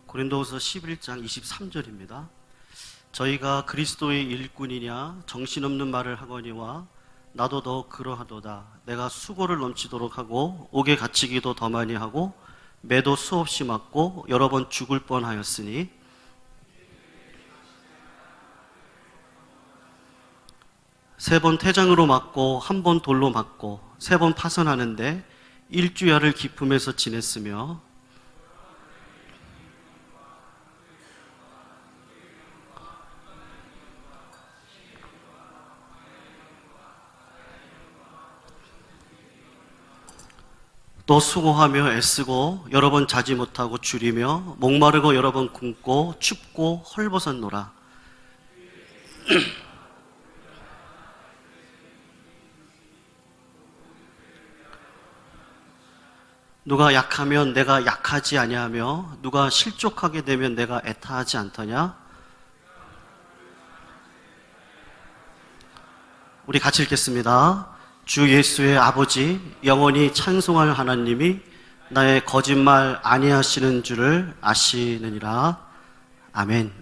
고린도후서 11장 23절입니다. 저희가 그리스도의 일꾼이냐 정신없는 말을 하거니와 나도 더 그러하도다. 내가 수고를 넘치도록 하고 옥에 갇히기도 더 많이 하고 매도 수없이 맞고 여러 번 죽을 뻔하였으니 세 번 태장으로 맞고 한 번 돌로 맞고 세 번 파선하는데 일주야를 기품에서 지냈으며 또 수고하며 애쓰고 여러 번 자지 못하고 줄이며 목마르고 여러 번 굶고 춥고 헐벗었노라. 누가 약하면 내가 약하지 아니하며 누가 실족하게 되면 내가 애타하지 않더냐? 우리 같이 읽겠습니다. 주 예수의 아버지 영원히 찬송할 하나님이 나의 거짓말 아니하시는 줄을 아시느니라. 아멘.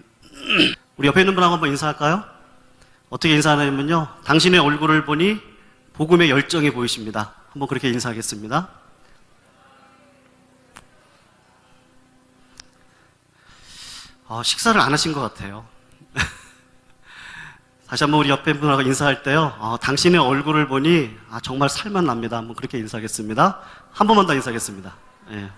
우리 옆에 있는 분하고 한번 인사할까요? 어떻게 인사하냐면요, 당신의 얼굴을 보니 복음의 열정이 보이십니다. 한번 그렇게 인사하겠습니다. 식사를 안 하신 것 같아요. 다시 한번 우리 옆에 분하고 인사할 때요, 당신의 얼굴을 보니 정말 살만 납니다. 한번 그렇게 인사하겠습니다. 한 번만 더 인사하겠습니다. 예.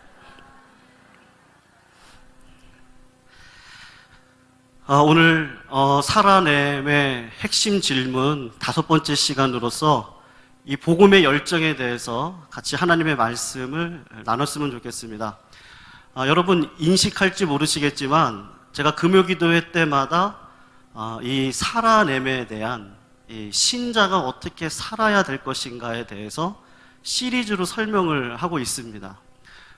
오늘 살아냄의 핵심 질문 5번째 시간으로서 이 복음의 열정에 대해서 같이 하나님의 말씀을 나눴으면 좋겠습니다. 여러분 인식할지 모르시겠지만 제가 금요기도회 때마다 이 살아냄에 대한 이 신자가 어떻게 살아야 될 것인가에 대해서 시리즈로 설명을 하고 있습니다.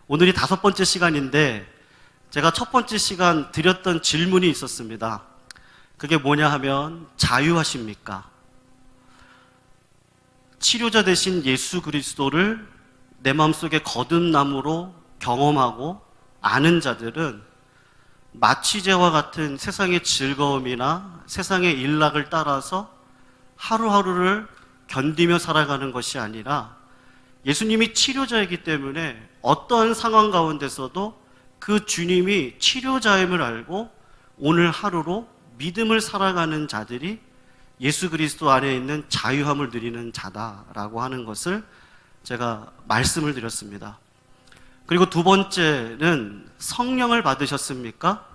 오늘이 5번째 시간인데 제가 첫 번째 시간 드렸던 질문이 있었습니다. 그게 뭐냐 하면 자유하십니까? 치료자 되신 예수 그리스도를 내 마음속에 거듭남으로 경험하고 아는 자들은 마취제와 같은 세상의 즐거움이나 세상의 일락을 따라서 하루하루를 견디며 살아가는 것이 아니라 예수님이 치료자이기 때문에 어떠한 상황 가운데서도 그 주님이 치료자임을 알고 오늘 하루로 믿음을 살아가는 자들이 예수 그리스도 안에 있는 자유함을 누리는 자다라고 하는 것을 제가 말씀을 드렸습니다. 그리고 두 번째는 성령을 받으셨습니까?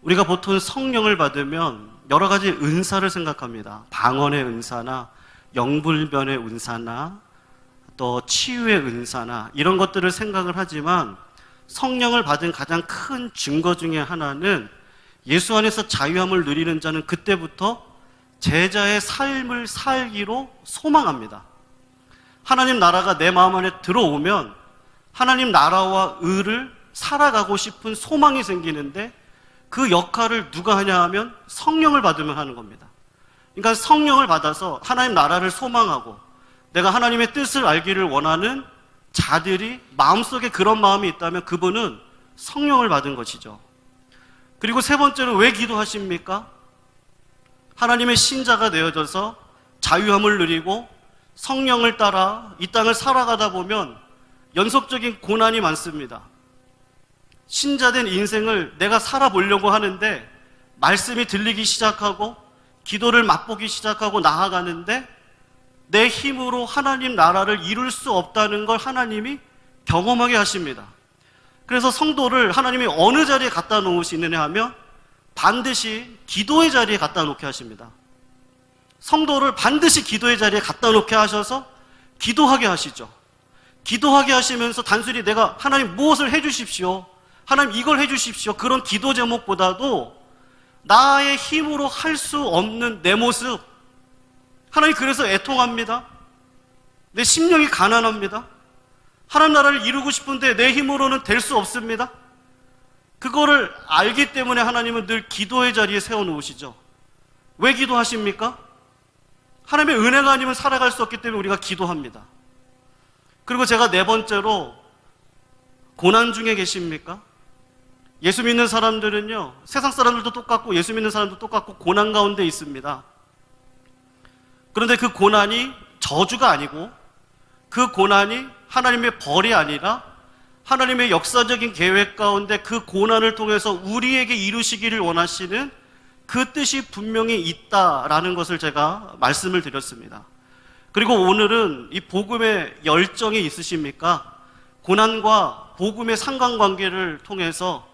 우리가 보통 성령을 받으면 여러 가지 은사를 생각합니다. 방언의 은사나 영불변의 은사나 또 치유의 은사나 이런 것들을 생각을 하지만 성령을 받은 가장 큰 증거 중에 하나는 예수 안에서 자유함을 누리는 자는 그때부터 제자의 삶을 살기로 소망합니다. 하나님 나라가 내 마음 안에 들어오면 하나님 나라와 의를 살아가고 싶은 소망이 생기는데 그 역할을 누가 하냐 하면 성령을 받으면 하는 겁니다. 그러니까 성령을 받아서 하나님 나라를 소망하고 내가 하나님의 뜻을 알기를 원하는 자들이 마음속에 그런 마음이 있다면 그분은 성령을 받은 것이죠. 그리고 세 번째는 왜 기도하십니까? 하나님의 신자가 되어져서 자유함을 누리고 성령을 따라 이 땅을 살아가다 보면 연속적인 고난이 많습니다. 신자된 인생을 내가 살아보려고 하는데 말씀이 들리기 시작하고 기도를 맛보기 시작하고 나아가는데 내 힘으로 하나님 나라를 이룰 수 없다는 걸 하나님이 경험하게 하십니다. 그래서 성도를 하나님이 어느 자리에 갖다 놓으시느냐 하면 반드시 기도의 자리에 갖다 놓게 하십니다. 성도를 반드시 기도의 자리에 갖다 놓게 하셔서 기도하게 하시죠. 기도하게 하시면서 단순히 내가 하나님 무엇을 해주십시오, 하나님 이걸 해주십시오, 그런 기도 제목보다도 나의 힘으로 할 수 없는 내 모습, 하나님 그래서 애통합니다. 내 심령이 가난합니다. 하나님 나라를 이루고 싶은데 내 힘으로는 될 수 없습니다. 그거를 알기 때문에 하나님은 늘 기도의 자리에 세워놓으시죠. 왜 기도하십니까? 하나님의 은혜가 아니면 살아갈 수 없기 때문에 우리가 기도합니다. 그리고 제가 네 번째로, 고난 중에 계십니까? 예수 믿는 사람들은요, 세상 사람들도 똑같고 예수 믿는 사람도 똑같고 고난 가운데 있습니다. 그런데 그 고난이 저주가 아니고 그 고난이 하나님의 벌이 아니라 하나님의 역사적인 계획 가운데 그 고난을 통해서 우리에게 이루시기를 원하시는 그 뜻이 분명히 있다라는 것을 제가 말씀을 드렸습니다. 그리고 오늘은 이 복음의 열정이 있으십니까? 고난과 복음의 상관관계를 통해서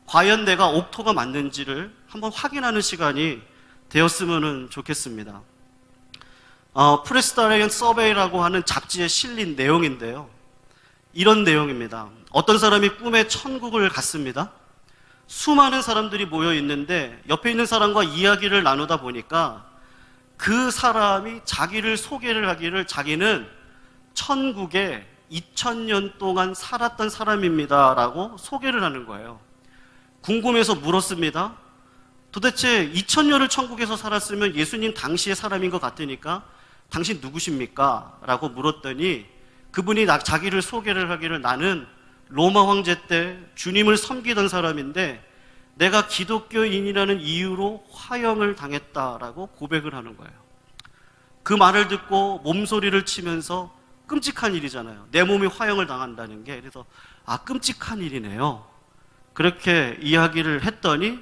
과연 내가 옥토가 맞는지를 한번 확인하는 시간이 되었으면 좋겠습니다. 프레스타리언 서베이라고 하는 잡지에 실린 내용인데요. 이런 내용입니다. 어떤 사람이 꿈에 천국을 갔습니다. 수많은 사람들이 모여 있는데 옆에 있는 사람과 이야기를 나누다 보니까 그 사람이 자기를 소개를 하기를 자기는 천국에 2000년 동안 살았던 사람입니다 라고 소개를 하는 거예요. 궁금해서 물었습니다. 도대체 2000년을 천국에서 살았으면 예수님 당시의 사람인 것 같으니까 당신 누구십니까? 라고 물었더니 그분이 자기를 소개를 하기를 나는 로마 황제 때 주님을 섬기던 사람인데 내가 기독교인이라는 이유로 화형을 당했다라고 고백을 하는 거예요. 그 말을 듣고 몸소리를 치면서 끔찍한 일이잖아요. 내 몸이 화형을 당한다는 게. 그래서 끔찍한 일이네요. 그렇게 이야기를 했더니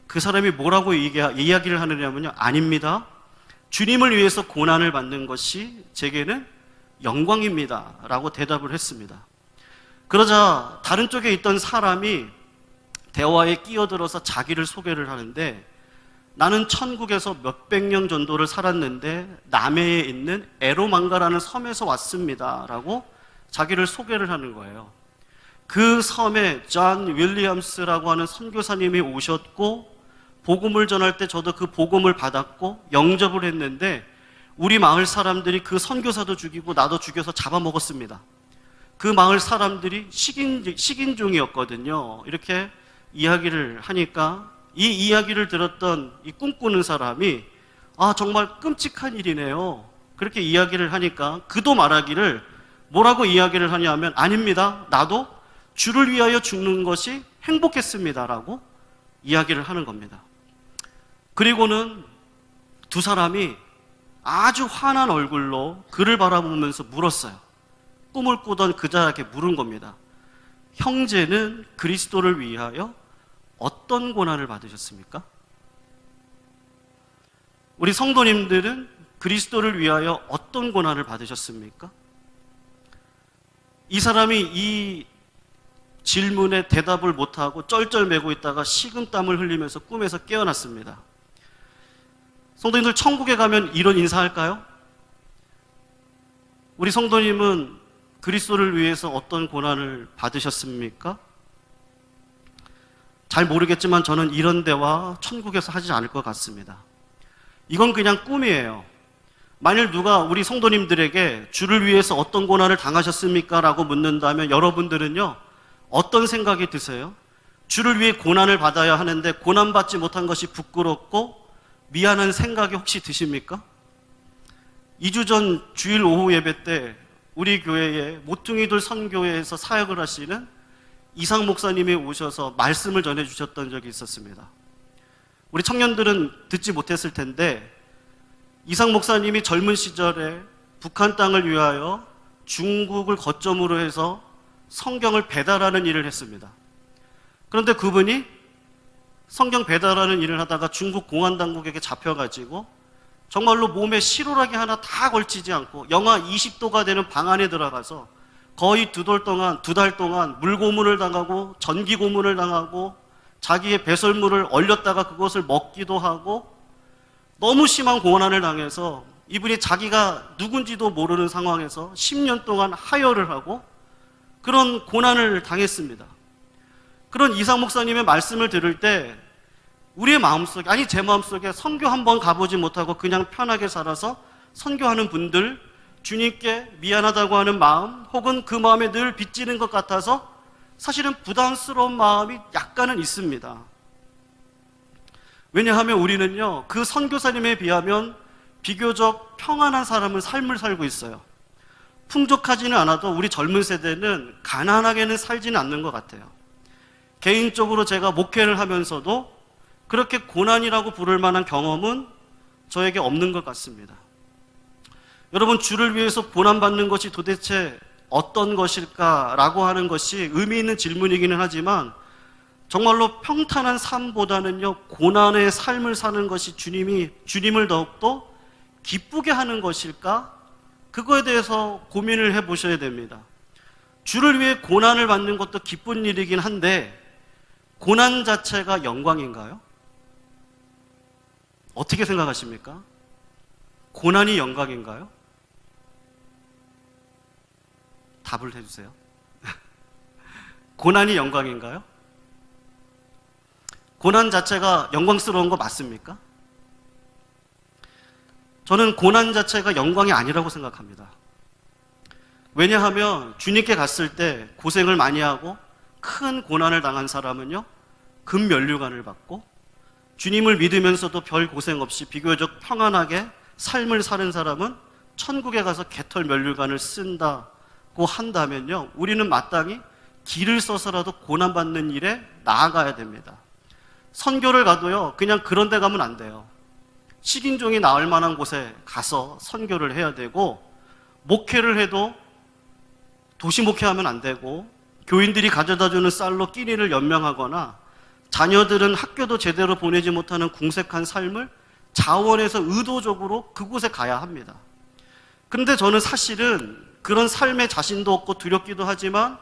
그 사람이 뭐라고 이야기를 하느냐면요. 아닙니다. 주님을 위해서 고난을 받는 것이 제게는 영광입니다. 라고 대답을 했습니다. 그러자 다른 쪽에 있던 사람이 대화에 끼어들어서 자기를 소개를 하는데 나는 천국에서 몇백 년 정도를 살았는데 남해에 있는 에로망가라는 섬에서 왔습니다. 라고 자기를 소개를 하는 거예요. 그 섬에 존 윌리엄스라고 하는 선교사님이 오셨고 복음을 전할 때 저도 그 복음을 받았고 영접을 했는데 우리 마을 사람들이 그 선교사도 죽이고 나도 죽여서 잡아먹었습니다. 그 마을 사람들이 식인종이었거든요. 이렇게 이야기를 하니까 이 이야기를 들었던 이 꿈꾸는 사람이 정말 끔찍한 일이네요. 그렇게 이야기를 하니까 그도 말하기를 뭐라고 이야기를 하냐면 아닙니다. 나도 주를 위하여 죽는 것이 행복했습니다라고 이야기를 하는 겁니다. 그리고는 두 사람이 아주 환한 얼굴로 그를 바라보면서 물었어요. 꿈을 꾸던 그 자에게 물은 겁니다. 형제는 그리스도를 위하여 어떤 고난을 받으셨습니까? 우리 성도님들은 그리스도를 위하여 어떤 고난을 받으셨습니까? 이 사람이 이 질문에 대답을 못하고 쩔쩔매고 있다가 식은땀을 흘리면서 꿈에서 깨어났습니다. 성도님들 천국에 가면 이런 인사할까요? 우리 성도님은 그리스도를 위해서 어떤 고난을 받으셨습니까? 잘 모르겠지만 저는 이런 대화 천국에서 하지 않을 것 같습니다. 이건 그냥 꿈이에요. 만일 누가 우리 성도님들에게 주를 위해서 어떤 고난을 당하셨습니까? 라고 묻는다면 여러분들은요 어떤 생각이 드세요? 주를 위해 고난을 받아야 하는데 고난받지 못한 것이 부끄럽고 미안한 생각이 혹시 드십니까? 2주 전 주일 오후 예배 때 우리 교회에 모퉁이돌 선교회에서 사역을 하시는 이상 목사님이 오셔서 말씀을 전해주셨던 적이 있었습니다. 우리 청년들은 듣지 못했을 텐데 이상 목사님이 젊은 시절에 북한 땅을 위하여 중국을 거점으로 해서 성경을 배달하는 일을 했습니다. 그런데 그분이 성경 배달하는 일을 하다가 중국 공안 당국에게 잡혀가지고 정말로 몸에 실오라기 하나 다 걸치지 않고 영하 20도가 되는 방 안에 들어가서 거의 두 달 동안 물고문을 당하고 전기고문을 당하고 자기의 배설물을 얼렸다가 그것을 먹기도 하고 너무 심한 고난을 당해서 이분이 자기가 누군지도 모르는 상황에서 10년 동안 하혈을 하고 그런 고난을 당했습니다. 그런 이상 목사님의 말씀을 들을 때 우리의 마음속에, 아니 제 마음속에 선교 한번 가보지 못하고 그냥 편하게 살아서 선교하는 분들, 주님께 미안하다고 하는 마음 혹은 그 마음에 늘 빚지는 것 같아서 사실은 부담스러운 마음이 약간은 있습니다. 왜냐하면 우리는요 그 선교사님에 비하면 비교적 평안한 삶을 살고 있어요. 풍족하지는 않아도 우리 젊은 세대는 가난하게는 살지는 않는 것 같아요. 개인적으로 제가 목회를 하면서도 그렇게 고난이라고 부를 만한 경험은 저에게 없는 것 같습니다. 여러분, 주를 위해서 고난받는 것이 도대체 어떤 것일까라고 하는 것이 의미 있는 질문이기는 하지만 정말로 평탄한 삶보다는요, 고난의 삶을 사는 것이 주님을 더욱더 기쁘게 하는 것일까? 그거에 대해서 고민을 해보셔야 됩니다. 주를 위해 고난을 받는 것도 기쁜 일이긴 한데 고난 자체가 영광인가요? 어떻게 생각하십니까? 고난이 영광인가요? 답을 해주세요. 고난이 영광인가요? 고난 자체가 영광스러운 거 맞습니까? 저는 고난 자체가 영광이 아니라고 생각합니다. 왜냐하면 주님께 갔을 때 고생을 많이 하고 큰 고난을 당한 사람은요, 금면류관을 받고, 주님을 믿으면서도 별 고생 없이 비교적 평안하게 삶을 사는 사람은 천국에 가서 개털 면류관을 쓴다고 한다면요, 우리는 마땅히 길을 써서라도 고난받는 일에 나아가야 됩니다. 선교를 가도요, 그냥 그런 데 가면 안 돼요. 식인종이 나을 만한 곳에 가서 선교를 해야 되고, 목회를 해도 도시 목회하면 안 되고, 교인들이 가져다주는 쌀로 끼니를 연명하거나, 자녀들은 학교도 제대로 보내지 못하는 궁색한 삶을 자원해서 의도적으로 그곳에 가야 합니다. 그런데 저는 사실은 그런 삶에 자신도 없고 두렵기도 하지만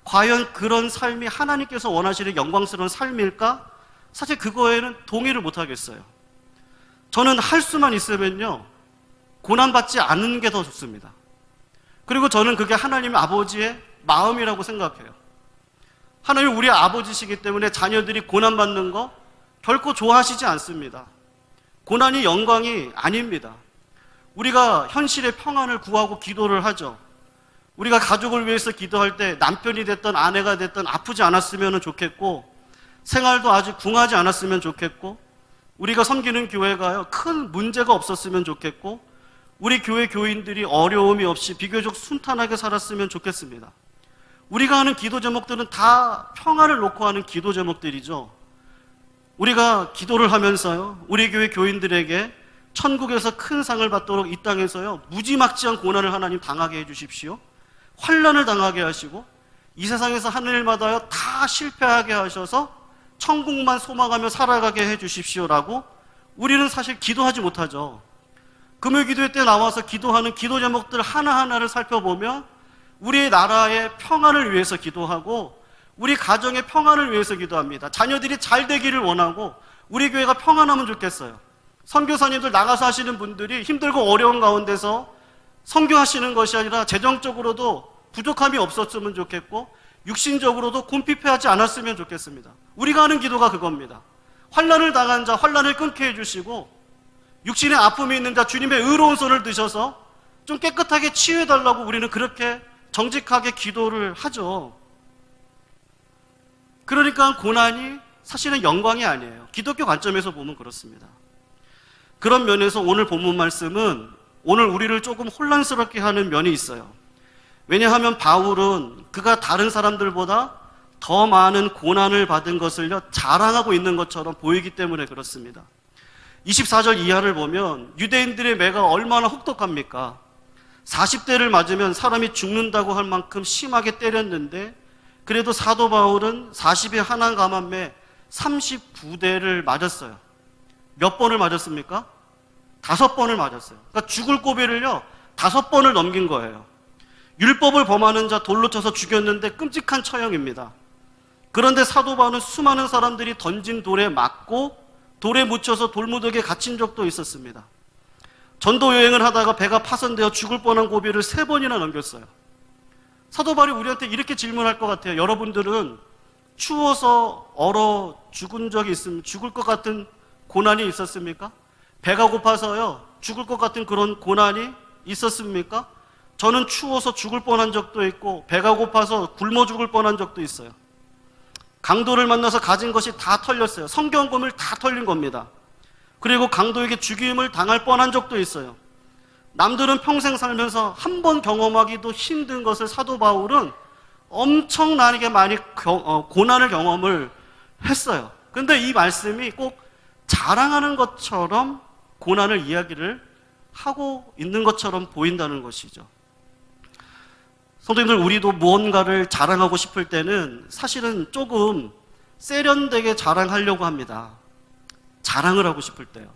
과연 그런 삶이 하나님께서 원하시는 영광스러운 삶일까? 사실 그거에는 동의를 못 하겠어요. 저는 할 수만 있으면요, 고난받지 않는 게 더 좋습니다. 그리고 저는 그게 하나님 아버지의 마음이라고 생각해요. 하나님 우리 아버지시기 때문에 자녀들이 고난받는 거 결코 좋아하시지 않습니다. 고난이 영광이 아닙니다. 우리가 현실의 평안을 구하고 기도를 하죠. 우리가 가족을 위해서 기도할 때 남편이 됐든 아내가 됐든 아프지 않았으면 좋겠고, 생활도 아주 궁하지 않았으면 좋겠고, 우리가 섬기는 교회가요, 큰 문제가 없었으면 좋겠고, 우리 교회 교인들이 어려움이 없이 비교적 순탄하게 살았으면 좋겠습니다. 우리가 하는 기도 제목들은 다 평안을 놓고 하는 기도 제목들이죠. 우리가 기도를 하면서요, 우리 교회 교인들에게 천국에서 큰 상을 받도록 이 땅에서요, 무지막지한 고난을 하나님 당하게 해주십시오. 환난을 당하게 하시고 이 세상에서 하는 일마다요 다 실패하게 하셔서 천국만 소망하며 살아가게 해주십시오라고 우리는 사실 기도하지 못하죠. 금요 기도회 때 나와서 기도하는 기도 제목들 하나하나를 살펴보면 우리의 나라의 평안을 위해서 기도하고 우리 가정의 평안을 위해서 기도합니다. 자녀들이 잘 되기를 원하고 우리 교회가 평안하면 좋겠어요. 선교사님들 나가서 하시는 분들이 힘들고 어려운 가운데서 선교하시는 것이 아니라 재정적으로도 부족함이 없었으면 좋겠고 육신적으로도 곤피폐하지 않았으면 좋겠습니다. 우리가 하는 기도가 그겁니다. 환난을 당한 자 환난을 끊게 해주시고 육신에 아픔이 있는 자 주님의 의로운 손을 드셔서 좀 깨끗하게 치유해달라고 우리는 그렇게 정직하게 기도를 하죠. 그러니까 고난이 사실은 영광이 아니에요. 기독교 관점에서 보면 그렇습니다. 그런 면에서 오늘 본문 말씀은 오늘 우리를 조금 혼란스럽게 하는 면이 있어요. 왜냐하면 바울은 그가 다른 사람들보다 더 많은 고난을 받은 것을요 자랑하고 있는 것처럼 보이기 때문에 그렇습니다. 24절 이하를 보면 유대인들의 매가 얼마나 혹독합니까? 40대를 맞으면 사람이 죽는다고 할 만큼 심하게 때렸는데 그래도 사도 바울은 40의 하나 감함에 39대를 맞았어요. 몇 번을 맞았습니까? 5번을 맞았어요. 그러니까 죽을 고비를요 5번을 넘긴 거예요. 율법을 범하는 자 돌로 쳐서 죽였는데 끔찍한 처형입니다. 그런데 사도 바울은 수많은 사람들이 던진 돌에 맞고 돌에 묻혀서 돌무더기에 갇힌 적도 있었습니다. 전도 여행을 하다가 배가 파손되어 죽을 뻔한 고비를 3번이나 넘겼어요. 사도 바울이 우리한테 이렇게 질문할 것 같아요. 여러분들은 추워서 얼어 죽은 적이 있으면 죽을 것 같은 고난이 있었습니까? 배가 고파서요 죽을 것 같은 그런 고난이 있었습니까? 저는 추워서 죽을 뻔한 적도 있고 배가 고파서 굶어 죽을 뻔한 적도 있어요. 강도를 만나서 가진 것이 다 털렸어요. 성경금을 다 털린 겁니다. 그리고 강도에게 죽임을 당할 뻔한 적도 있어요. 남들은 평생 살면서 한 번 경험하기도 힘든 것을 사도 바울은 엄청나게 많이 고난을 경험을 했어요. 근데 이 말씀이 꼭 자랑하는 것처럼 고난을 이야기를 하고 있는 것처럼 보인다는 것이죠. 성도님들, 우리도 무언가를 자랑하고 싶을 때는 사실은 조금 세련되게 자랑하려고 합니다. 자랑을 하고 싶을 때요.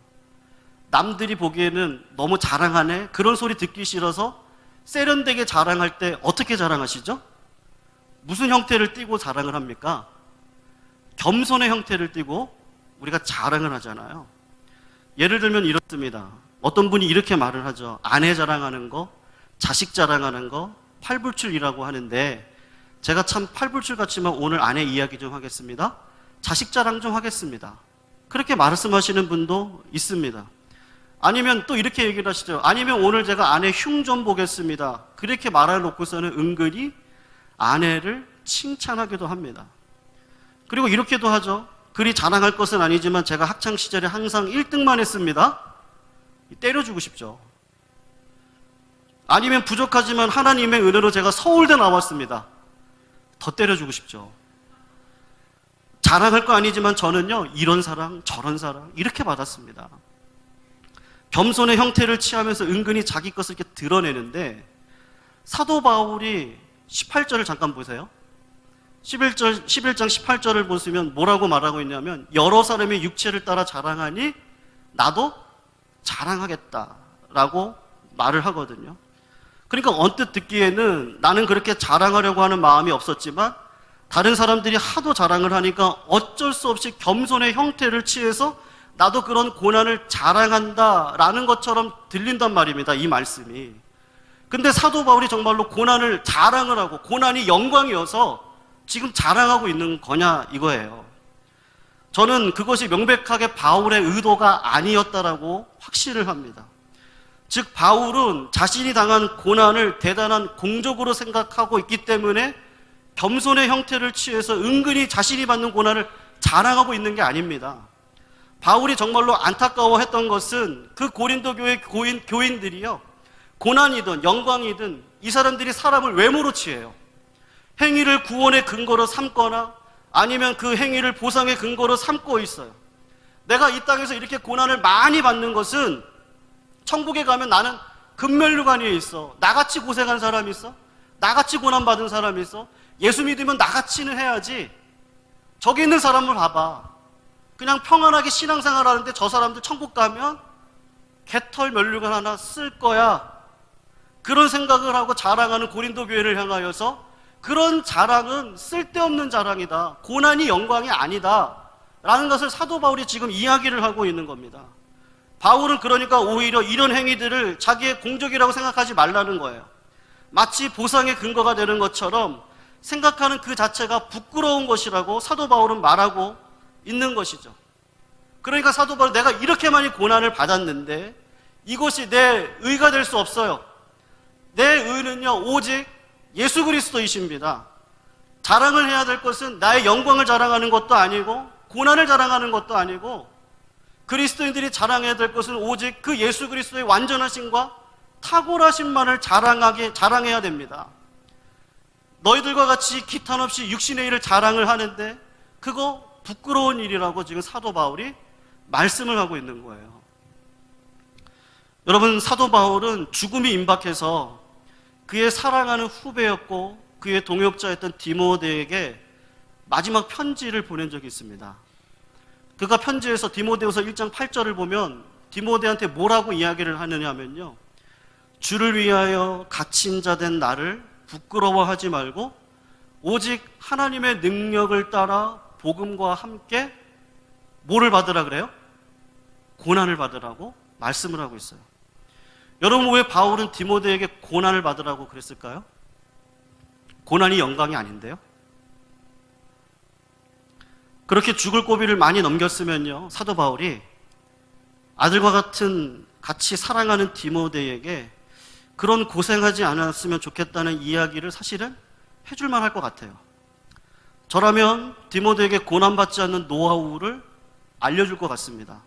남들이 보기에는 너무 자랑하네, 그런 소리 듣기 싫어서 세련되게 자랑할 때 어떻게 자랑하시죠? 무슨 형태를 띠고 자랑을 합니까? 겸손의 형태를 띠고 우리가 자랑을 하잖아요. 예를 들면 이렇습니다. 어떤 분이 이렇게 말을 하죠. 아내 자랑하는 거, 자식 자랑하는 거, 팔불출이라고 하는데, 제가 참 팔불출 같지만 오늘 아내 이야기 좀 하겠습니다. 자식 자랑 좀 하겠습니다. 그렇게 말씀하시는 분도 있습니다. 아니면 또 이렇게 얘기를 하시죠. 아니면 오늘 제가 아내 흉 좀 보겠습니다. 그렇게 말해놓고서는 은근히 아내를 칭찬하기도 합니다. 그리고 이렇게도 하죠. 그리 자랑할 것은 아니지만 제가 학창시절에 항상 1등만 했습니다. 때려주고 싶죠. 아니면 부족하지만 하나님의 은혜로 제가 서울대 나왔습니다. 더 때려주고 싶죠. 자랑할 거 아니지만 저는요, 이런 사랑 저런 사랑 이렇게 받았습니다. 겸손의 형태를 취하면서 은근히 자기 것을 이렇게 드러내는데, 사도 바울이 18절을 잠깐 보세요. 11장 18절을 보시면 뭐라고 말하고 있냐면, 여러 사람의 육체를 따라 자랑하니 나도 자랑하겠다라고 말을 하거든요. 그러니까 언뜻 듣기에는 나는 그렇게 자랑하려고 하는 마음이 없었지만 다른 사람들이 하도 자랑을 하니까 어쩔 수 없이 겸손의 형태를 취해서 나도 그런 고난을 자랑한다라는 것처럼 들린단 말입니다, 이 말씀이. 근데 사도 바울이 정말로 고난을 자랑을 하고 고난이 영광이어서 지금 자랑하고 있는 거냐 이거예요. 저는 그것이 명백하게 바울의 의도가 아니었다라고 확신을 합니다. 즉, 바울은 자신이 당한 고난을 대단한 공적으로 생각하고 있기 때문에 겸손의 형태를 취해서 은근히 자신이 받는 고난을 자랑하고 있는 게 아닙니다. 바울이 정말로 안타까워했던 것은 그 고린도 교회 교인들이요, 고난이든 영광이든 이 사람들이 사람을 외모로 취해요. 행위를 구원의 근거로 삼거나 아니면 그 행위를 보상의 근거로 삼고 있어요. 내가 이 땅에서 이렇게 고난을 많이 받는 것은 천국에 가면 나는 금면류관에 있어. 나같이 고생한 사람이 있어? 나같이 고난받은 사람이 있어? 예수 믿으면 나같이는 해야지. 저기 있는 사람을 봐봐. 그냥 평안하게 신앙생활 하는데 저 사람들 천국 가면 개털 면류관 하나 쓸 거야. 그런 생각을 하고 자랑하는 고린도 교회를 향하여서 그런 자랑은 쓸데없는 자랑이다. 고난이 영광이 아니다. 라는 것을 사도 바울이 지금 이야기를 하고 있는 겁니다. 바울은 그러니까 오히려 이런 행위들을 자기의 공적이라고 생각하지 말라는 거예요. 마치 보상의 근거가 되는 것처럼 생각하는 그 자체가 부끄러운 것이라고 사도 바울은 말하고 있는 것이죠. 그러니까 사도 바울은 내가 이렇게 많이 고난을 받았는데 이것이 내 의가 될 수 없어요. 내 의는요, 오직 예수 그리스도이십니다. 자랑을 해야 될 것은 나의 영광을 자랑하는 것도 아니고 고난을 자랑하는 것도 아니고, 그리스도인들이 자랑해야 될 것은 오직 그 예수 그리스도의 완전하심과 탁월하심만을 자랑해야 됩니다. 너희들과 같이 기탄 없이 육신의 일을 자랑을 하는데 그거 부끄러운 일이라고 지금 사도 바울이 말씀을 하고 있는 거예요. 여러분, 사도 바울은 죽음이 임박해서 그의 사랑하는 후배였고 그의 동역자였던 디모데에게 마지막 편지를 보낸 적이 있습니다. 그가 편지에서 디모데후서 1장 8절을 보면 디모데한테 뭐라고 이야기를 하느냐 하면요, 주를 위하여 갇힌 자 된 나를 부끄러워하지 말고 오직 하나님의 능력을 따라 복음과 함께 뭐를 받으라 그래요? 고난을 받으라고 말씀을 하고 있어요. 여러분, 왜 바울은 디모데에게 고난을 받으라고 그랬을까요? 고난이 영광이 아닌데요? 그렇게 죽을 고비를 많이 넘겼으면요, 사도 바울이 아들과 같은 같이 사랑하는 디모데에게 그런 고생하지 않았으면 좋겠다는 이야기를 사실은 해줄만 할 것 같아요. 저라면 디모데에게 고난받지 않는 노하우를 알려줄 것 같습니다.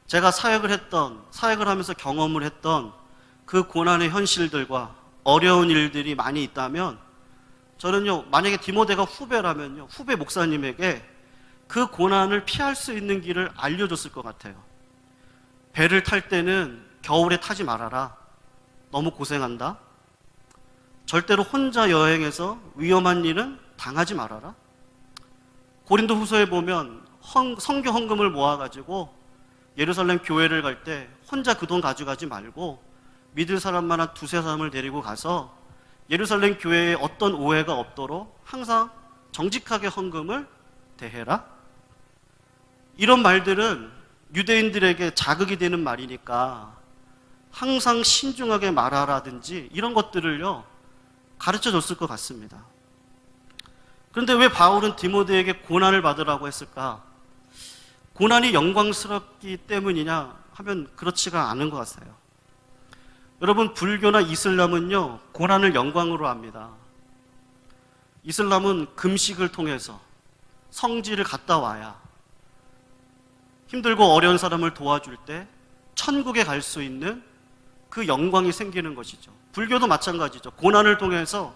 제가 사역을 하면서 경험을 했던 그 고난의 현실들과 어려운 일들이 많이 있다면 저는요, 만약에 디모데가 후배라면요, 후배 목사님에게 그 고난을 피할 수 있는 길을 알려줬을 것 같아요. 배를 탈 때는 겨울에 타지 말아라. 너무 고생한다. 절대로 혼자 여행해서 위험한 일은 당하지 말아라. 고린도 후서에 보면 선교 헌금을 모아가지고 예루살렘 교회를 갈 때 혼자 그 돈 가져가지 말고 믿을 사람만 한 두세 사람을 데리고 가서 예루살렘 교회에 어떤 오해가 없도록 항상 정직하게 헌금을 대해라. 이런 말들은 유대인들에게 자극이 되는 말이니까 항상 신중하게 말하라든지 이런 것들을요, 가르쳐 줬을 것 같습니다. 그런데 왜 바울은 디모데에게 고난을 받으라고 했을까? 고난이 영광스럽기 때문이냐 하면 그렇지가 않은 것 같아요. 여러분, 불교나 이슬람은요, 고난을 영광으로 합니다. 이슬람은 금식을 통해서 성지를 갔다 와야 힘들고 어려운 사람을 도와줄 때 천국에 갈 수 있는 그 영광이 생기는 것이죠. 불교도 마찬가지죠. 고난을 통해서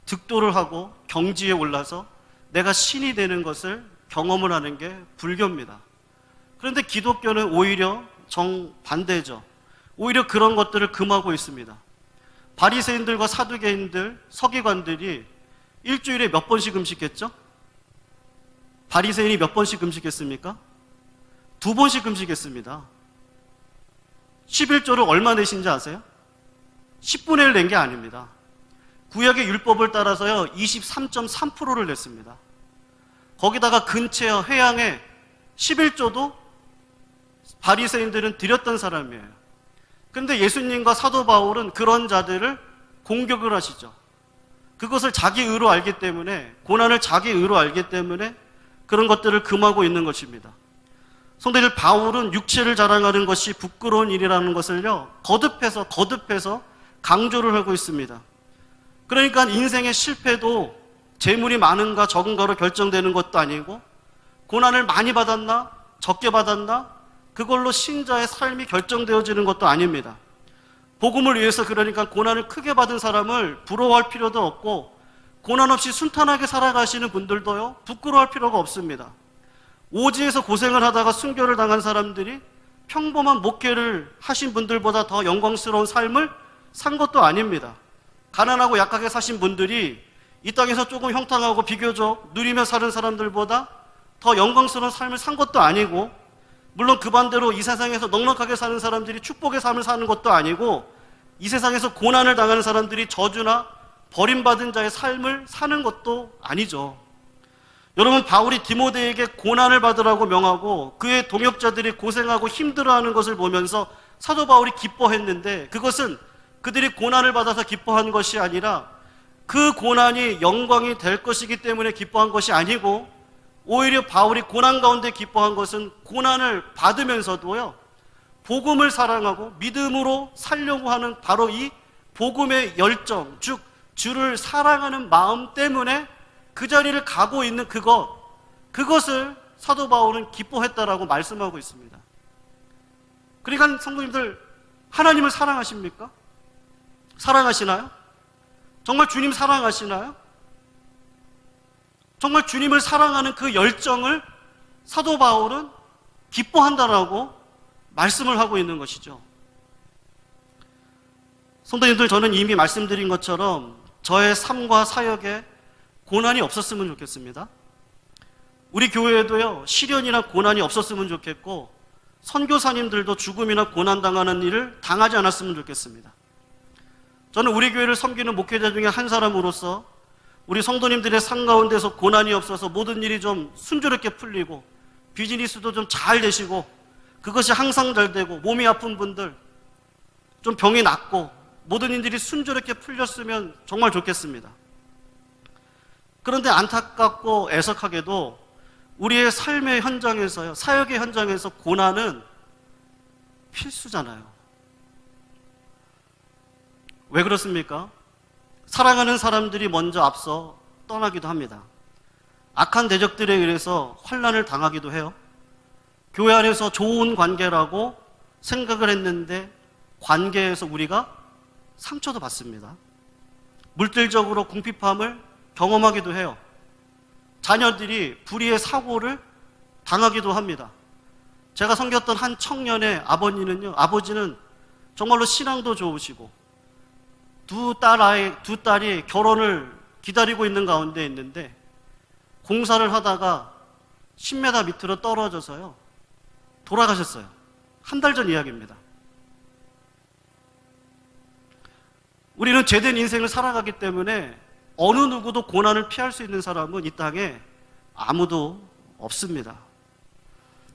득도를 하고 경지에 올라서 내가 신이 되는 것을 경험을 하는 게 불교입니다. 그런데 기독교는 오히려 정반대죠. 오히려 그런 것들을 금하고 있습니다. 바리새인들과 사두개인들, 서기관들이 일주일에 몇 번씩 금식했죠? 바리새인이 몇 번씩 금식했습니까? 2번씩 금식했습니다. 11조를 얼마 내신지 아세요? 10분의 1 낸 게 아닙니다. 구약의 율법을 따라서요, 23.3%를 냈습니다. 거기다가 근처 회양에 11조도 바리새인들은 드렸던 사람이에요. 근데 예수님과 사도 바울은 그런 자들을 공격을 하시죠. 그것을 자기 의로 알기 때문에, 고난을 자기 의로 알기 때문에 그런 것들을 금하고 있는 것입니다. 성도들, 바울은 육체를 자랑하는 것이 부끄러운 일이라는 것을요, 거듭해서 강조를 하고 있습니다. 그러니까 인생의 실패도 재물이 많은가 적은가로 결정되는 것도 아니고, 고난을 많이 받았나 적게 받았나 그걸로 신자의 삶이 결정되어지는 것도 아닙니다. 복음을 위해서 그러니까 고난을 크게 받은 사람을 부러워할 필요도 없고, 고난 없이 순탄하게 살아가시는 분들도요, 부끄러워할 필요가 없습니다. 오지에서 고생을 하다가 순교를 당한 사람들이 평범한 목회를 하신 분들보다 더 영광스러운 삶을 산 것도 아닙니다. 가난하고 약하게 사신 분들이 이 땅에서 조금 형통하고 비교적 누리며 사는 사람들보다 더 영광스러운 삶을 산 것도 아니고, 물론 그 반대로 이 세상에서 넉넉하게 사는 사람들이 축복의 삶을 사는 것도 아니고, 이 세상에서 고난을 당하는 사람들이 저주나 버림받은 자의 삶을 사는 것도 아니죠. 여러분, 바울이 디모데에게 고난을 받으라고 명하고 그의 동역자들이 고생하고 힘들어하는 것을 보면서 사도 바울이 기뻐했는데, 그것은 그들이 고난을 받아서 기뻐한 것이 아니라 그 고난이 영광이 될 것이기 때문에 기뻐한 것이 아니고, 오히려 바울이 고난 가운데 기뻐한 것은 고난을 받으면서도요, 복음을 사랑하고 믿음으로 살려고 하는 바로 이 복음의 열정, 즉 주를 사랑하는 마음 때문에 그 자리를 가고 있는 그것을 사도 바울은 기뻐했다라고 말씀하고 있습니다. 그러니까 성도님들, 하나님을 사랑하십니까? 사랑하시나요? 정말 주님 사랑하시나요? 정말 주님을 사랑하는 그 열정을 사도 바울은 기뻐한다라고 말씀을 하고 있는 것이죠. 성도님들, 저는 이미 말씀드린 것처럼 저의 삶과 사역에 고난이 없었으면 좋겠습니다. 우리 교회에도요, 시련이나 고난이 없었으면 좋겠고, 선교사님들도 죽음이나 고난 당하는 일을 당하지 않았으면 좋겠습니다. 저는 우리 교회를 섬기는 목회자 중에 한 사람으로서 우리 성도님들의 삶 가운데서 고난이 없어서 모든 일이 좀 순조롭게 풀리고 비즈니스도 좀 잘 되시고 그것이 항상 잘 되고 몸이 아픈 분들 좀 병이 낫고 모든 일들이 순조롭게 풀렸으면 정말 좋겠습니다. 그런데 안타깝고 애석하게도 우리의 삶의 현장에서요, 사역의 현장에서 고난은 필수잖아요. 왜 그렇습니까? 사랑하는 사람들이 먼저 앞서 떠나기도 합니다. 악한 대적들에 의해서 환난을 당하기도 해요. 교회 안에서 좋은 관계라고 생각을 했는데 관계에서 우리가 상처도 받습니다. 물질적으로 궁핍함을 경험하기도 해요. 자녀들이 불의의 사고를 당하기도 합니다. 제가 섬겼던 한 청년의 아버지는 정말로 신앙도 좋으시고 두 딸이 결혼을 기다리고 있는 가운데 있는데 공사를 하다가 10m 밑으로 떨어져서요. 돌아가셨어요. 한 달 전 이야기입니다. 우리는 죄된 인생을 살아가기 때문에 어느 누구도 고난을 피할 수 있는 사람은 이 땅에 아무도 없습니다.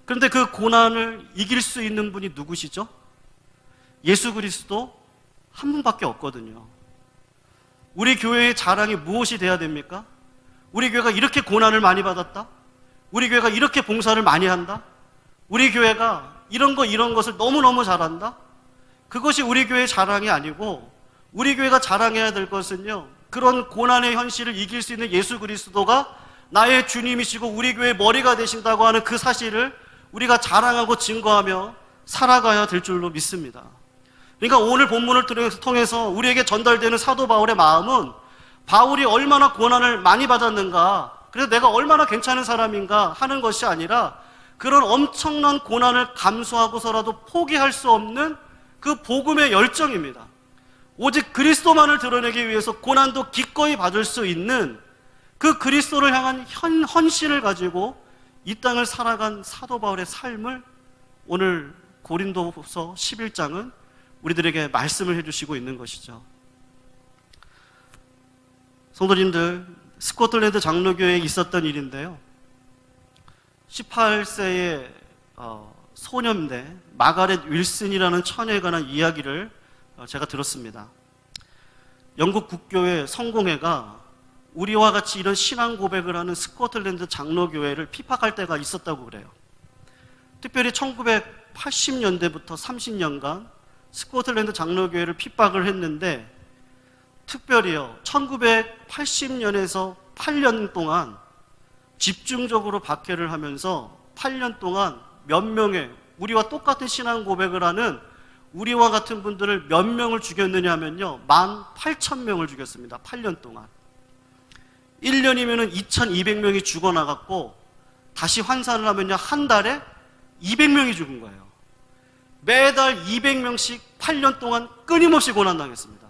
그런데 그 고난을 이길 수 있는 분이 누구시죠? 예수 그리스도 한 분밖에 없거든요. 우리 교회의 자랑이 무엇이 돼야 됩니까? 우리 교회가 이렇게 고난을 많이 받았다? 우리 교회가 이렇게 봉사를 많이 한다? 우리 교회가 이런 것을 너무너무 잘한다? 그것이 우리 교회의 자랑이 아니고 우리 교회가 자랑해야 될 것은요, 그런 고난의 현실을 이길 수 있는 예수 그리스도가 나의 주님이시고 우리 교회의 머리가 되신다고 하는 그 사실을 우리가 자랑하고 증거하며 살아가야 될 줄로 믿습니다. 그러니까 오늘 본문을 통해서 우리에게 전달되는 사도 바울의 마음은 바울이 얼마나 고난을 많이 받았는가, 그래서 내가 얼마나 괜찮은 사람인가 하는 것이 아니라 그런 엄청난 고난을 감수하고서라도 포기할 수 없는 그 복음의 열정입니다. 오직 그리스도만을 드러내기 위해서 고난도 기꺼이 받을 수 있는 그 그리스도를 향한 헌신을 가지고 이 땅을 살아간 사도 바울의 삶을 오늘 고린도후서 11장은 우리들에게 말씀을 해주시고 있는 것이죠. 성도님들, 스코틀랜드 장로교회에 있었던 일인데요, 18세의 소년대 마가렛 윌슨이라는 처녀에 관한 이야기를 제가 들었습니다. 영국 국교회 성공회가 우리와 같이 이런 신앙 고백을 하는 스코틀랜드 장로교회를 핍박할 때가 있었다고 그래요. 특별히 1980년대부터 30년간 스코틀랜드 장로교회를 핍박을 했는데, 특별히요 1980년에서 8년 동안 집중적으로 박해를 하면서 8년 동안 몇 명의 우리와 똑같은 신앙 고백을 하는 우리와 같은 분들을 몇 명을 죽였느냐 하면요, 18,000명을 죽였습니다. 8년 동안. 1년이면 2,200명이 죽어나갔고, 다시 환산을 하면요, 한 달에 200명이 죽은 거예요. 매달 200명씩 8년 동안 끊임없이 고난당했습니다.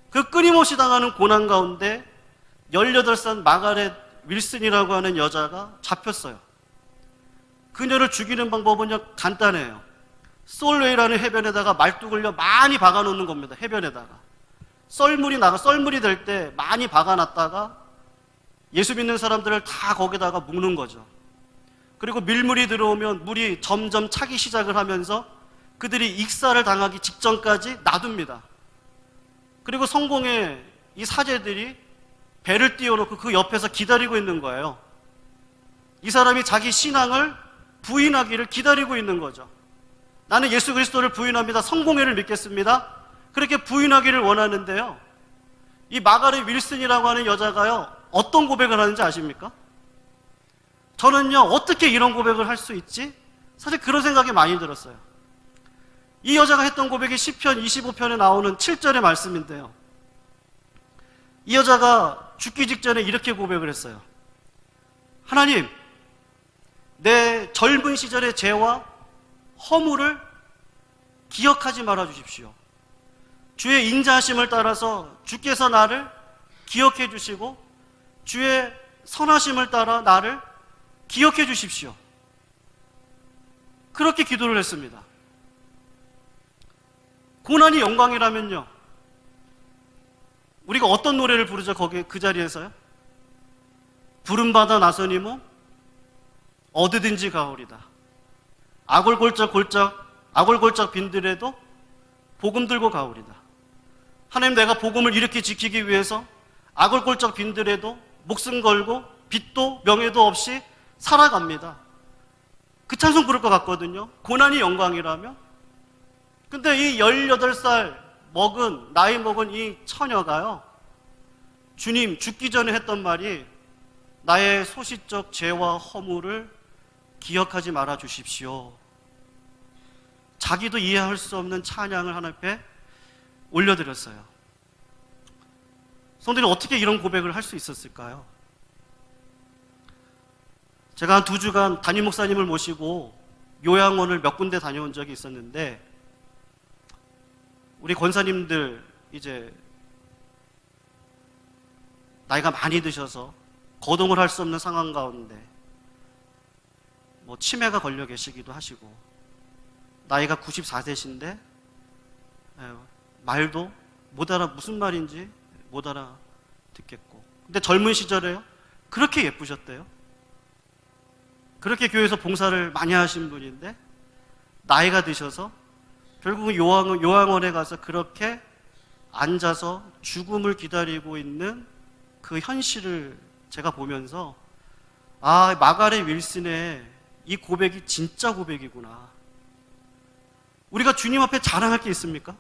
그 끊임없이 당하는 고난 가운데 18살 마가렛 윌슨이라고 하는 여자가 잡혔어요. 그녀를 죽이는 방법은 간단해요. 솔웨이라는 해변에다가 말뚝을 많이 박아놓는 겁니다. 해변에다가 썰물이 될 때 많이 박아놨다가 예수 믿는 사람들을 다 거기다가 묶는 거죠. 그리고 밀물이 들어오면 물이 점점 차기 시작을 하면서 그들이 익사를 당하기 직전까지 놔둡니다. 그리고 성공의 이 사제들이 배를 띄워놓고 그 옆에서 기다리고 있는 거예요. 이 사람이 자기 신앙을 부인하기를 기다리고 있는 거죠. 나는 예수 그리스도를 부인합니다. 성공회를 믿겠습니다. 그렇게 부인하기를 원하는데요, 이 마가렛 윌슨이라고 하는 여자가요, 어떤 고백을 하는지 아십니까? 저는요, 어떻게 이런 고백을 할 수 있지? 사실 그런 생각이 많이 들었어요. 이 여자가 했던 고백이 시편 25편에 나오는 7절의 말씀인데요, 이 여자가 죽기 직전에 이렇게 고백을 했어요. 하나님, 내 젊은 시절의 죄와 허물을 기억하지 말아 주십시오. 주의 인자하심을 따라서 주께서 나를 기억해 주시고 주의 선하심을 따라 나를 기억해 주십시오. 그렇게 기도를 했습니다. 고난이 영광이라면요, 우리가 어떤 노래를 부르죠? 거기 그 자리에서요? 부름받아 나서니모 어디든지 가오리다. 아골골짝 빈들에도 복음 들고 가오리다. 하나님, 내가 복음을 이렇게 지키기 위해서 아골골짝 빈들에도 목숨 걸고 빚도 명예도 없이 살아갑니다. 그 찬송 부를 것 같거든요. 고난이 영광이라며. 근데 이 18살 나이 먹은 이 처녀가요, 주님 죽기 전에 했던 말이 나의 소시적 죄와 허물을 기억하지 말아 주십시오. 자기도 이해할 수 없는 찬양을 하나님 앞에 올려드렸어요. 성도님 어떻게 이런 고백을 할 수 있었을까요? 제가 한 2주간 담임 목사님을 모시고 요양원을 몇 군데 다녀온 적이 있었는데, 우리 권사님들 이제 나이가 많이 드셔서 거동을 할 수 없는 상황 가운데 치매가 걸려 계시기도 하시고, 나이가 94세신데 말도 못 알아, 무슨 말인지 못 알아듣겠고, 근데 젊은 시절에요 그렇게 예쁘셨대요. 그렇게 교회에서 봉사를 많이 하신 분인데 나이가 드셔서 결국은 요양원에 가서 그렇게 앉아서 죽음을 기다리고 있는 그 현실을 제가 보면서, 아, 마가렛 윌슨의 이 고백이 진짜 고백이구나. 우리가 주님 앞에 자랑할 게 있습니까?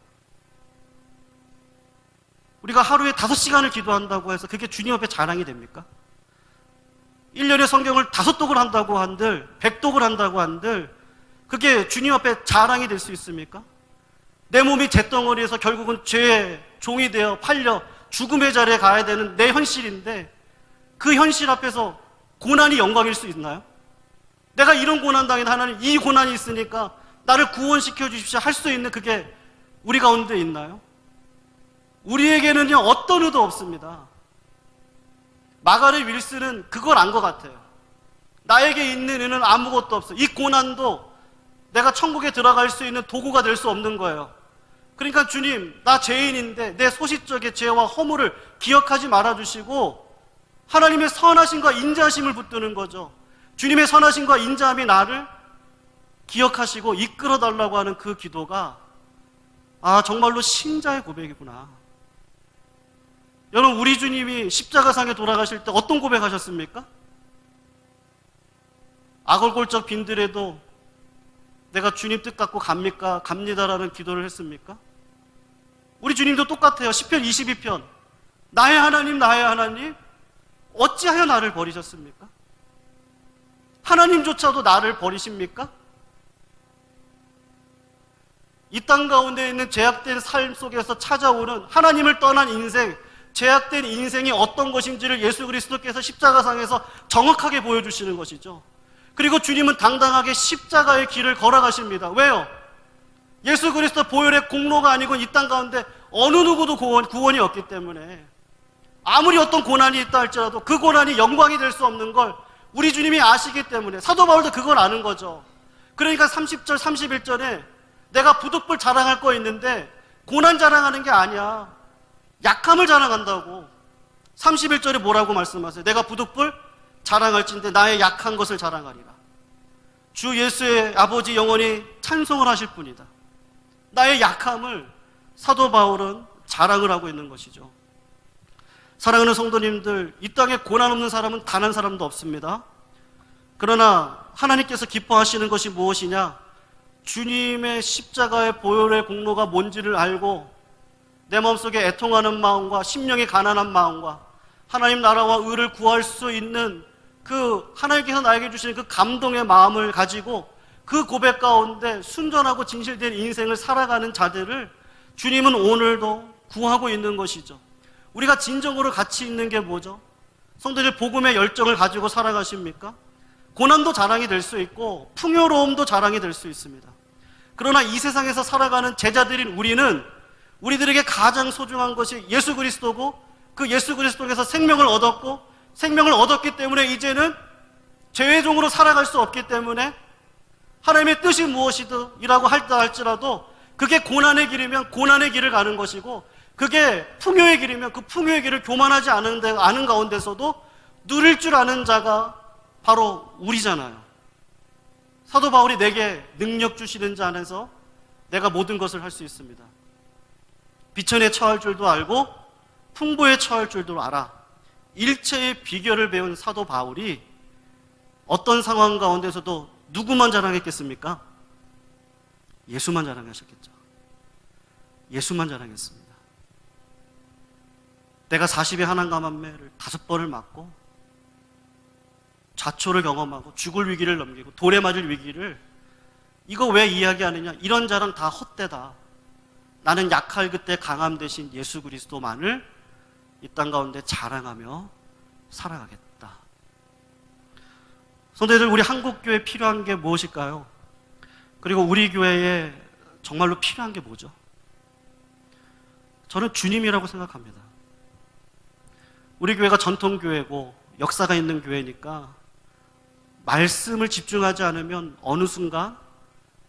우리가 하루에 5시간을 기도한다고 해서 그게 주님 앞에 자랑이 됩니까? 1년에 성경을 5독을 한다고 한들, 100독을 한다고 한들 그게 주님 앞에 자랑이 될 수 있습니까? 내 몸이 잿덩어리에서 결국은 죄의 종이 되어 팔려 죽음의 자리에 가야 되는 내 현실인데, 그 현실 앞에서 고난이 영광일 수 있나요? 내가 이런 고난 당했는데 하나님, 이 고난이 있으니까 나를 구원시켜 주십시오 할 수 있는 그게 우리 가운데 있나요? 우리에게는요 어떤 의도 없습니다. 마가렛 윌슨은 그걸 안 것 같아요. 나에게 있는 의는 아무것도 없어. 이 고난도 내가 천국에 들어갈 수 있는 도구가 될 수 없는 거예요. 그러니까 주님, 나 죄인인데 내 소시적의 죄와 허물을 기억하지 말아주시고 하나님의 선하심과 인자하심을 붙드는 거죠. 주님의 선하심과 인자함이 나를 기억하시고 이끌어달라고 하는 그 기도가, 아, 정말로 신자의 고백이구나. 여러분, 우리 주님이 십자가상에 돌아가실 때 어떤 고백하셨습니까? 아골골적 빈들에도 내가 주님 뜻 갖고 갑니까? 갑니다라는 기도를 했습니까? 우리 주님도 똑같아요. 시편 22편, 나의 하나님, 나의 하나님, 어찌하여 나를 버리셨습니까? 하나님조차도 나를 버리십니까? 이 땅 가운데 있는 제약된 삶 속에서 찾아오는 하나님을 떠난 인생, 제약된 인생이 어떤 것인지를 예수 그리스도께서 십자가상에서 정확하게 보여주시는 것이죠. 그리고 주님은 당당하게 십자가의 길을 걸어가십니다. 왜요? 예수 그리스도 보혈의 공로가 아니고 이 땅 가운데 어느 누구도 구원이 없기 때문에, 아무리 어떤 고난이 있다 할지라도 그 고난이 영광이 될 수 없는 걸 우리 주님이 아시기 때문에, 사도 바울도 그걸 아는 거죠. 그러니까 30절 31절에 내가 부득불 자랑할 거 있는데 고난 자랑하는 게 아니야, 약함을 자랑한다고. 31절에 뭐라고 말씀하세요? 내가 부득불 자랑할진대 나의 약한 것을 자랑하리라. 주 예수의 아버지 영원히 찬송을 하실 분이다. 나의 약함을 사도 바울은 자랑을 하고 있는 것이죠. 사랑하는 성도님들, 이 땅에 고난 없는 사람은 단 한 사람도 없습니다. 그러나 하나님께서 기뻐하시는 것이 무엇이냐? 주님의 십자가의 보혈의 공로가 뭔지를 알고 내 마음속에 애통하는 마음과 심령이 가난한 마음과 하나님 나라와 의를 구할 수 있는 그 하나님께서 나에게 주시는 그 감동의 마음을 가지고 그 고백 가운데 순전하고 진실된 인생을 살아가는 자들을 주님은 오늘도 구하고 있는 것이죠. 우리가 진정으로 가치 있는 게 뭐죠? 성도들, 복음의 열정을 가지고 살아가십니까? 고난도 자랑이 될 수 있고 풍요로움도 자랑이 될 수 있습니다. 그러나 이 세상에서 살아가는 제자들인 우리는 우리들에게 가장 소중한 것이 예수 그리스도고, 그 예수 그리스도에서 생명을 얻었고, 생명을 얻었기 때문에 이제는 죄의 종으로 살아갈 수 없기 때문에 하나님의 뜻이 무엇이라고 할지라도 그게 고난의 길이면 고난의 길을 가는 것이고, 그게 풍요의 길이면 그 풍요의 길을 교만하지 않은 가운데서도 누릴 줄 아는 자가 바로 우리잖아요. 사도 바울이 내게 능력 주시는 자 안에서 내가 모든 것을 할 수 있습니다. 비천에 처할 줄도 알고 풍부에 처할 줄도 알아. 일체의 비결을 배운 사도 바울이 어떤 상황 가운데서도 누구만 자랑했겠습니까? 예수만 자랑하셨겠죠. 예수만 자랑했습니다. 내가 40의 한한감함매를 5번을 맞고 좌초를 경험하고 죽을 위기를 넘기고 돌에 맞을 위기를, 이거 왜 이야기하느냐? 이런 자랑 다 헛되다. 나는 약할 그때 강함 대신 예수 그리스도만을 이 땅 가운데 자랑하며 살아가겠다. 성도들, 우리 한국교회에 필요한 게 무엇일까요? 그리고 우리 교회에 정말로 필요한 게 뭐죠? 저는 주님이라고 생각합니다. 우리 교회가 전통교회고 역사가 있는 교회니까 말씀을 집중하지 않으면 어느 순간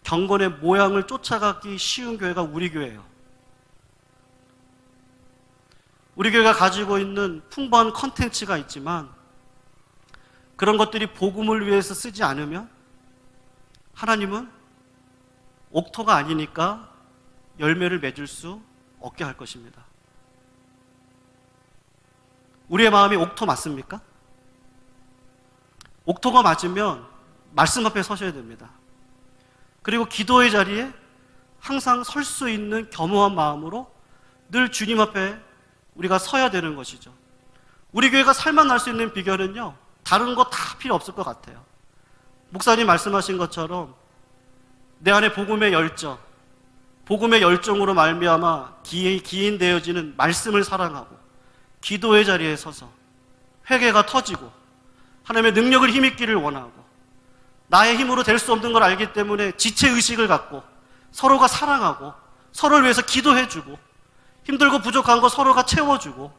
경건의 모양을 쫓아가기 쉬운 교회가 우리 교회예요. 우리 교회가 가지고 있는 풍부한 컨텐츠가 있지만 그런 것들이 복음을 위해서 쓰지 않으면 하나님은 옥토가 아니니까 열매를 맺을 수 없게 할 것입니다. 우리의 마음이 옥토 맞습니까? 옥토가 맞으면 말씀 앞에 서셔야 됩니다. 그리고 기도의 자리에 항상 설 수 있는 겸허한 마음으로 늘 주님 앞에 우리가 서야 되는 것이죠. 우리 교회가 살만날 수 있는 비결은요, 다른 거 다 필요 없을 것 같아요. 목사님 말씀하신 것처럼 내 안에 복음의 열정, 복음의 열정으로 말미암아 기인되어지는 말씀을 사랑하고 기도의 자리에 서서 회개가 터지고 하나님의 능력을 힘입기를 원하고 나의 힘으로 될 수 없는 걸 알기 때문에 지체의식을 갖고 서로가 사랑하고 서로를 위해서 기도해주고 힘들고 부족한 거 서로가 채워주고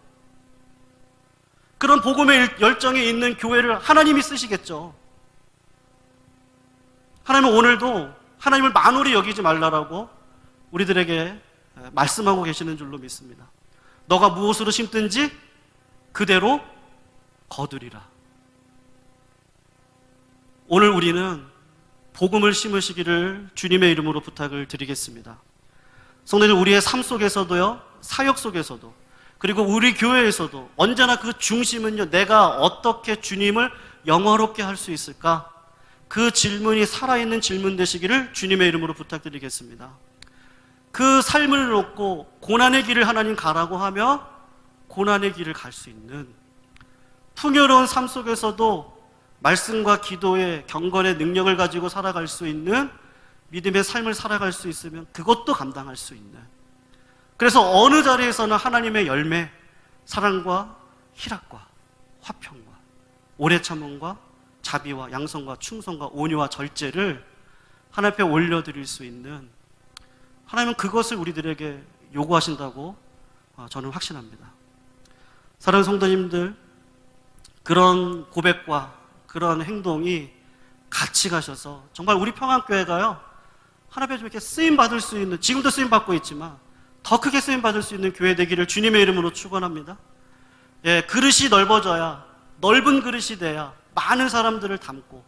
그런 복음의 열정이 있는 교회를 하나님이 쓰시겠죠. 하나님은 오늘도 하나님을 만홀히 여기지 말라라고 우리들에게 말씀하고 계시는 줄로 믿습니다. 너가 무엇으로 심든지 그대로 거두리라. 오늘 우리는 복음을 심으시기를 주님의 이름으로 부탁을 드리겠습니다. 성도님, 우리의 삶 속에서도요, 사역 속에서도, 그리고 우리 교회에서도 언제나 그 중심은요, 내가 어떻게 주님을 영화롭게 할 수 있을까? 그 질문이 살아있는 질문 되시기를 주님의 이름으로 부탁드리겠습니다. 그 삶을 놓고 고난의 길을 하나님 가라고 하며 고난의 길을 갈 수 있는 풍요로운 삶 속에서도 말씀과 기도의 경건의 능력을 가지고 살아갈 수 있는 믿음의 삶을 살아갈 수 있으면 그것도 감당할 수 있는, 그래서 어느 자리에서나 하나님의 열매, 사랑과 희락과 화평과 오래 참음과 자비와 양성과 충성과 온유와 절제를 하나님 앞에 올려드릴 수 있는, 하나님은 그것을 우리들에게 요구하신다고 저는 확신합니다. 사랑하는 성도님들, 그런 고백과 그런 행동이 같이 가셔서 정말 우리 평안교회가요, 하나님 앞에 이렇게 쓰임받을 수 있는, 지금도 쓰임받고 있지만 더 크게 쓰임받을 수 있는 교회 되기를 주님의 이름으로 축원합니다. 예, 그릇이 넓어져야, 넓은 그릇이 돼야 많은 사람들을 담고,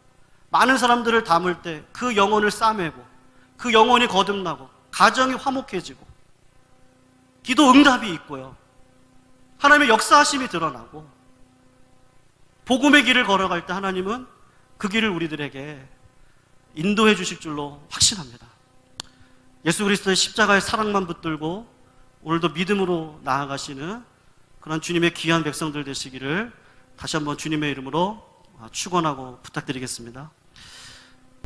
많은 사람들을 담을 때 그 영혼을 싸매고 그 영혼이 거듭나고 가정이 화목해지고 기도 응답이 있고요, 하나님의 역사하심이 드러나고 복음의 길을 걸어갈 때 하나님은 그 길을 우리들에게 인도해 주실 줄로 확신합니다. 예수 그리스도의 십자가의 사랑만 붙들고 오늘도 믿음으로 나아가시는 그런 주님의 귀한 백성들 되시기를 다시 한번 주님의 이름으로 축원하고 부탁드리겠습니다.